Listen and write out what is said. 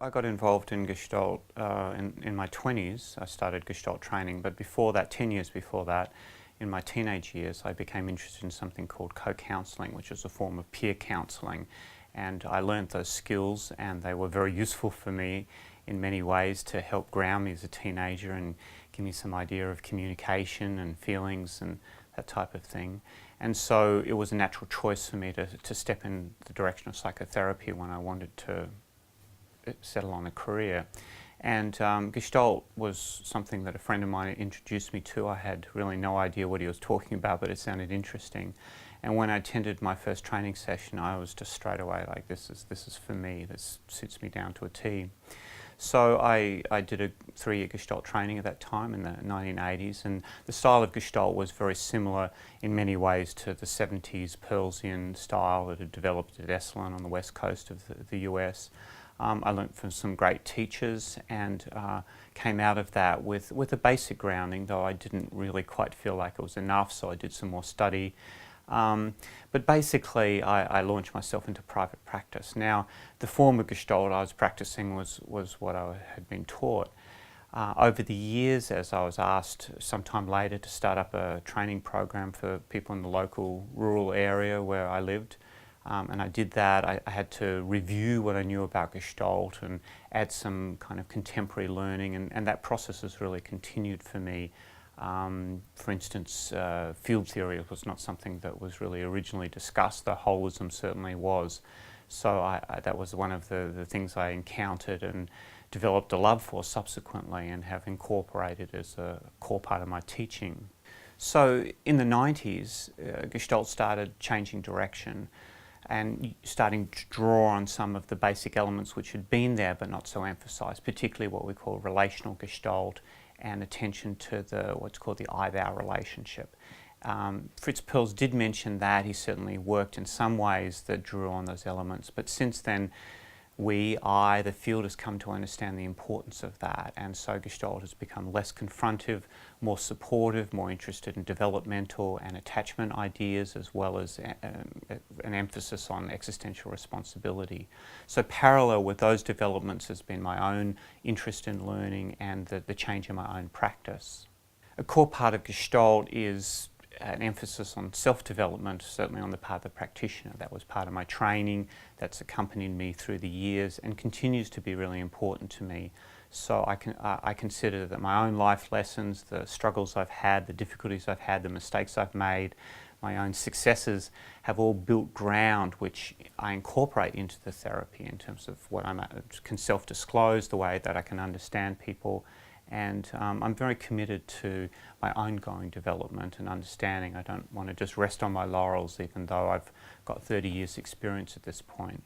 I got involved in Gestalt in my 20s. I started Gestalt training, but before that, 10 years before that, in my teenage years, I became interested in something called co-counselling, which is a form of peer counselling. And I learned those skills, and they were very useful for me in many ways to help ground me as a teenager and give me some idea of communication and feelings and that type of thing. And so it was a natural choice for me to step in the direction of psychotherapy when I wanted to settle on a career. And Gestalt was something that a friend of mine introduced me to. I had really no idea what he was talking about, but it sounded interesting. And when I attended my first training session, I was just straight away like, this is for me, this suits me down to a T. So I did a 3-year Gestalt training at that time in the 1980s, and the style of Gestalt was very similar in many ways to the 70s Peirlesian style that had developed at Esalen on the west coast of the US. I learnt from some great teachers and came out of that with a basic grounding, though I didn't really quite feel like it was enough, so I did some more study. But basically, I launched myself into private practice. Now, the form of Gestalt I was practicing was what I had been taught. Over the years, as I was asked sometime later to start up a training program for people in the local rural area where I lived, and I did that, I had to review what I knew about Gestalt and add some kind of contemporary learning, and that process has really continued for me. For instance, field theory was not something that was really originally discussed, though holism certainly was. So that was one of the things I encountered and developed a love for subsequently and have incorporated as a core part of my teaching. So in the 90s, Gestalt started changing direction and starting to draw on some of the basic elements which had been there but not so emphasized, particularly what we call relational Gestalt and attention to what's called the I-thou relationship. Fritz Perls did mention that. He certainly worked in some ways that drew on those elements, but since then the field has come to understand the importance of that, and so Gestalt has become less confrontive, more supportive, more interested in developmental and attachment ideas, as well as an emphasis on existential responsibility. So parallel with those developments has been my own interest in learning and the change in my own practice. A core part of Gestalt is an emphasis on self-development, certainly on the part of the practitioner. That was part of my training, that's accompanied me through the years and continues to be really important to me. So I consider that my own life lessons, the struggles I've had, the difficulties I've had, the mistakes I've made, my own successes have all built ground which I incorporate into the therapy in terms of what I can self-disclose, the way that I can understand people. And I'm very committed to my ongoing development and understanding. I don't want to just rest on my laurels, even though I've got 30 years experience at this point.